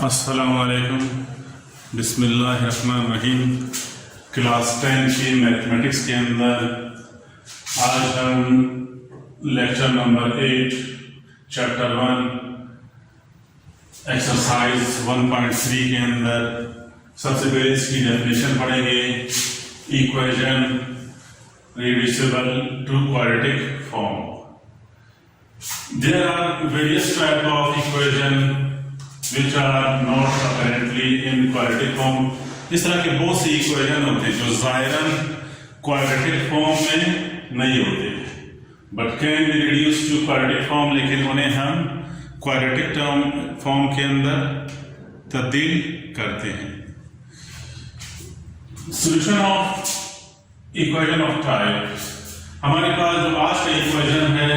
अस्सलामुअलैकुम, बिस्मिल्लाहिर्रहमानिर्रहीम। क्लास 10 की मैथमेटिक्स के अंदर आज हम लेक्चर नंबर 8 चैप्टर 1 एक्सरसाइज 1.3 के अंदर सबसे पहले इसकी डेफिनेशन पढ़ेंगे। Equation reducible to quadratic form. There are various types of equation which are not apparently in quadratic form. इस तरह के बहुत से इक्वेशन होते हैं जो ज़ाहिरन क्वाड्रेटिक फॉर्म में नहीं होते, but can be reduce to quadratic form, लेकिन उन्हें हम क्वाड्रेटिक टर्म फॉर्म के अंदर तब्दील करते हैं। Solution of equation of type, हमारे पास जो आज का इक्वेशन है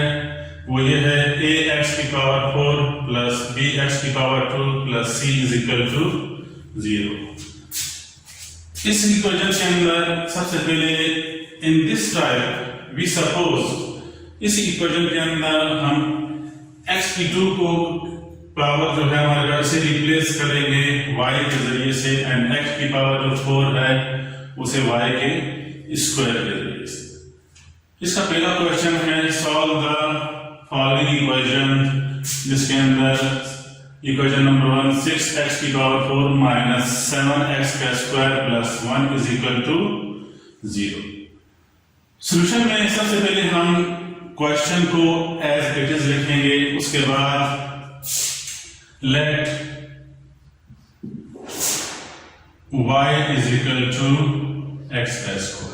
वो ये है a x की पावर 4 प्लस b x की पावर 2 प्लस c इज इक्वल टू 0। इस इक्वेशन के अंदर सबसे पहले in this type we suppose इस इक्वेशन के अंदर हम x की 2 को पावर जो है हमारे पास से रिप्लेस करेंगे y के जरिए से, एंड x की पावर जो 4 है उसे y के स्क्वायर के जरिए से। इसका पहला क्वेश्चन है सॉल्व द फॉलोइंग इक्वेशन, जिसके अंदर इक्वेशन नंबर 1 6x की पावर 4 माइनस 7x का square plus 1 is equal to 0। Solution में सबसे पहले हम क्वेश्चन को एज इट इज लिखेंगे, उसके बाद let y is equal to x का स्क्वायर।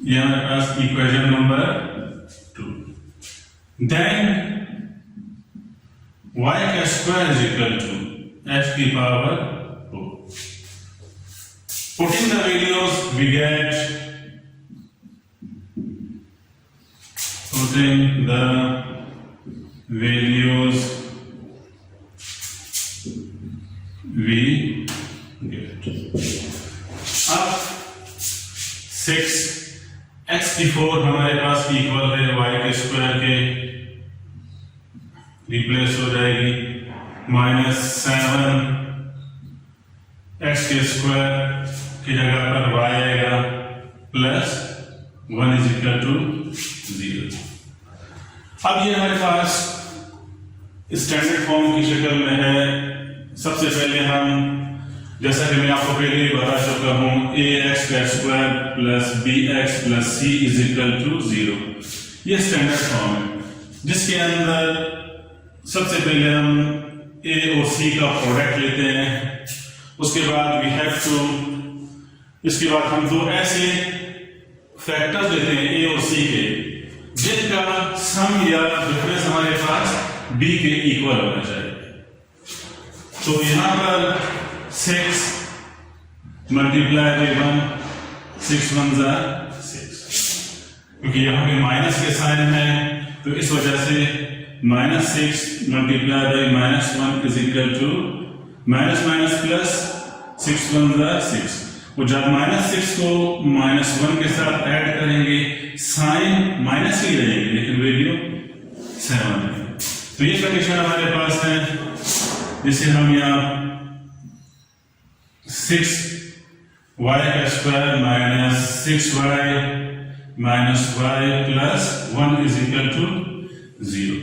यह हमारे पास इक्वेशन नंबर 2। देन y का square is equal to x की power 4। Putting the values we get, putting the values we get. अब 6x की 4 हमारे पास इक्वल है y के स्क्वायर के, रिप्लेस हो जाएगी, माइनस 7x के स्क्वायर की जगह पर y आएगा, प्लस 1 इज इक्वल टू 0। अब ये हमारे पास स्टैंडर्ड फॉर्म की शक्ल में है। सबसे पहले हम, जैसा कि मैं आपको पहले ही बता चुका हूं, ax का square plus bx plus c is equal to 0, ये स्टैंडर्ड फॉर्म है, जिसके अंदर सबसे पहले हम a और c का प्रोडक्ट लेते हैं। उसके बाद वी हैव टू, इसके बाद हम दो ऐसे फैक्टर्स लेते हैं a और c के, जिनका सम या डिफरेंस हमारे पास b के इक्वल होना चाहिए। तो यहां पर 6 मल्टीप्लाई बाई 1, 6 1 जा 6, क्योंकि यहाँ पे माइनस के साइन है तो इस वजह से minus 6 multiply by minus 1 is equal to minus minus plus 6 1 जा 6। और जब माइनस 6 को माइनस 1 के साथ ऐड करेंगे साइन माइनस ही रहेगी, लेकिन वैल्यू 7 है। तो ये कंडीशन हमारे पास है, जिसे हम यहाँ 6y का square minus 6y minus y plus 1 is equal to 0।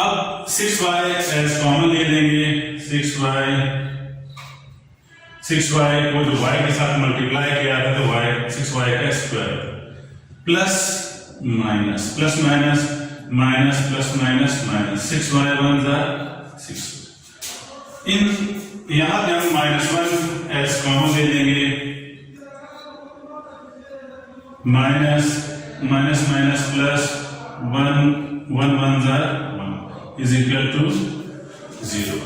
अब 6y एज कॉमन ले लेंगे, 6y को जो y के साथ मल्टीप्लाई किया था तो y 6y का square plus minus minus minus plus minus minus 6y 1 जा 6। इन यहां पे हम -1 एज कॉमन ले लेंगे, माइनस माइनस माइनस प्लस 1 1 1 जा 1 is equal to 0।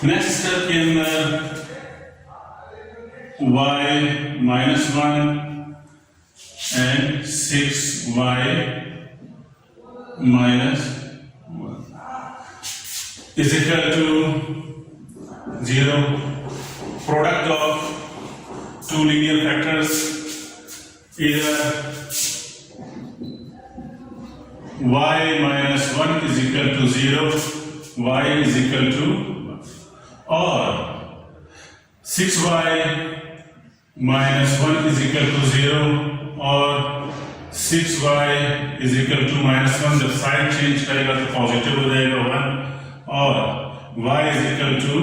Next step के अंदर y -1 and 6y minus 1 is equal to 0. Product of two linear factors either y minus 1 is equal to 0, y is equal to 1, or 6y minus 1 is equal to 0, or 6y is equal to minus 1, जब sign change करेगा तो positive हो जाएगा 1, और y is equal to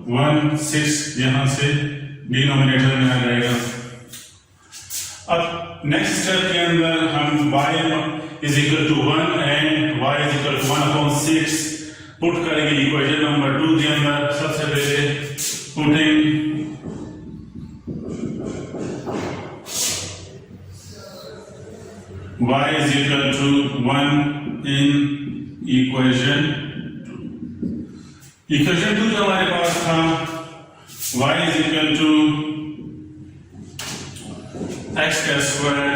1, 6 यहाँ से denominator में आ जाएगा। अब नेक्स्ट स्टेप के अंदर हम y is equal to 1 and y is equal to 1/6 put करेंगे इक्वेशन नंबर 2 के अंदर। सबसे पहले putting y is equal to 1 in equation 2 जो हमारे पास था y is equal to x का स्क्वायर,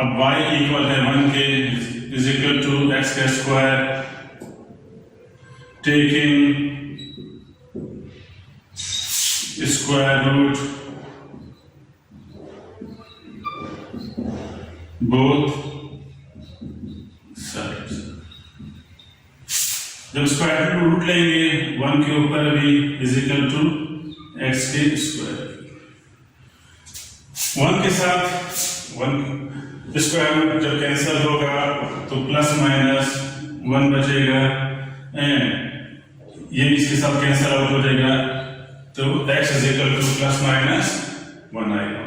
अब y इक्वल है 1 के, इज इक्वल टू x का square, taking square root both sides. जब स्क्वायर रूट लेंगे 1 के ऊपर भी इज इक्वल टू x के स्क्वायर, 1 के साथ 1 स्क्वायर रूट जब कैंसिल होगा तो प्लस माइनस 1 बचेगा, एंड ये इसके साथ कैंसिल आउट हो जाएगा तो x is equal to plus minus 1 आएगा।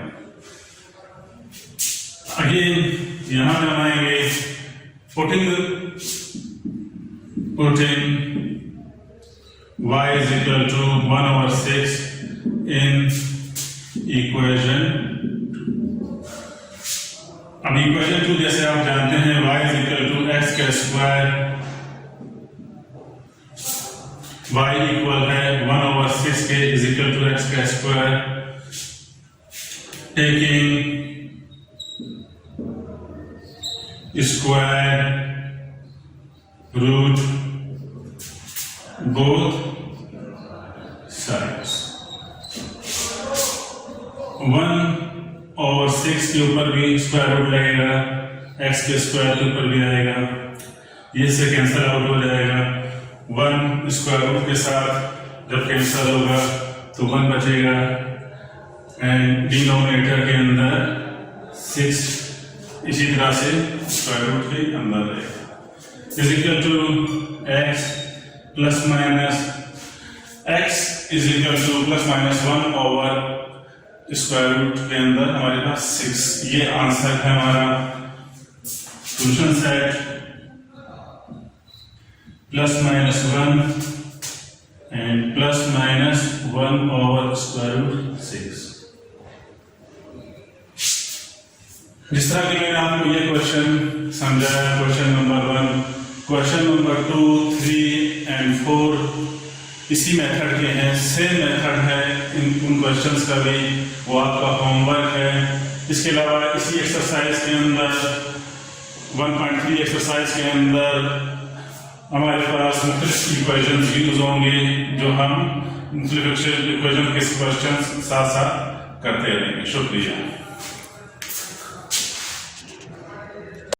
अगेन यहां हम आएंगे putting y is equal to 1/6 in equation 2। अब इक्वेशन 2 जैसे आप जानते हैं y is equal to x का स्क्वायर, y इक्वल है 1/6 के इज इक्वल टू x का square, taking square root both sides. 1/6 के ऊपर भी स्क्वायर रूट लगेगा, x के स्क्वायर के ऊपर भी आएगा, ये से कैंसिल आउट हो जाएगा। 1 स्क्वायर रूट के साथ जब कैंसिल होगा तो 1 बचेगा, एंड डिनोमिनेटर के अंदर 6 इसी तरह से स्क्वायर रूट के अंदर रहेगा, is equal to x plus minus x is equal to plus minus 1/, square root के अंदर हमारे पास 6। ये आंसर है हमारा solution set, plus minus 1 and plus minus 1/√6। जिस तरह कि मैंने आपको ये क्वेश्चन समझाया, question number 1, question number 2, 3 and 4 इसी मेथड के हैं, सेम मेथड है उन क्वेश्चंस का भी, वो आपका होमवर्क है। इसके अलावा इसी एक्सरसाइज के अंदर 1.3 एक्सरसाइज के अंदर हमारे पास मुख्तलिफ इक्वेशंस यूज होंगे जो हम मुख्तलिफ इक्वेशन के क्वेश्चन साथ साथ करते रहेंगे। शुक्रिया।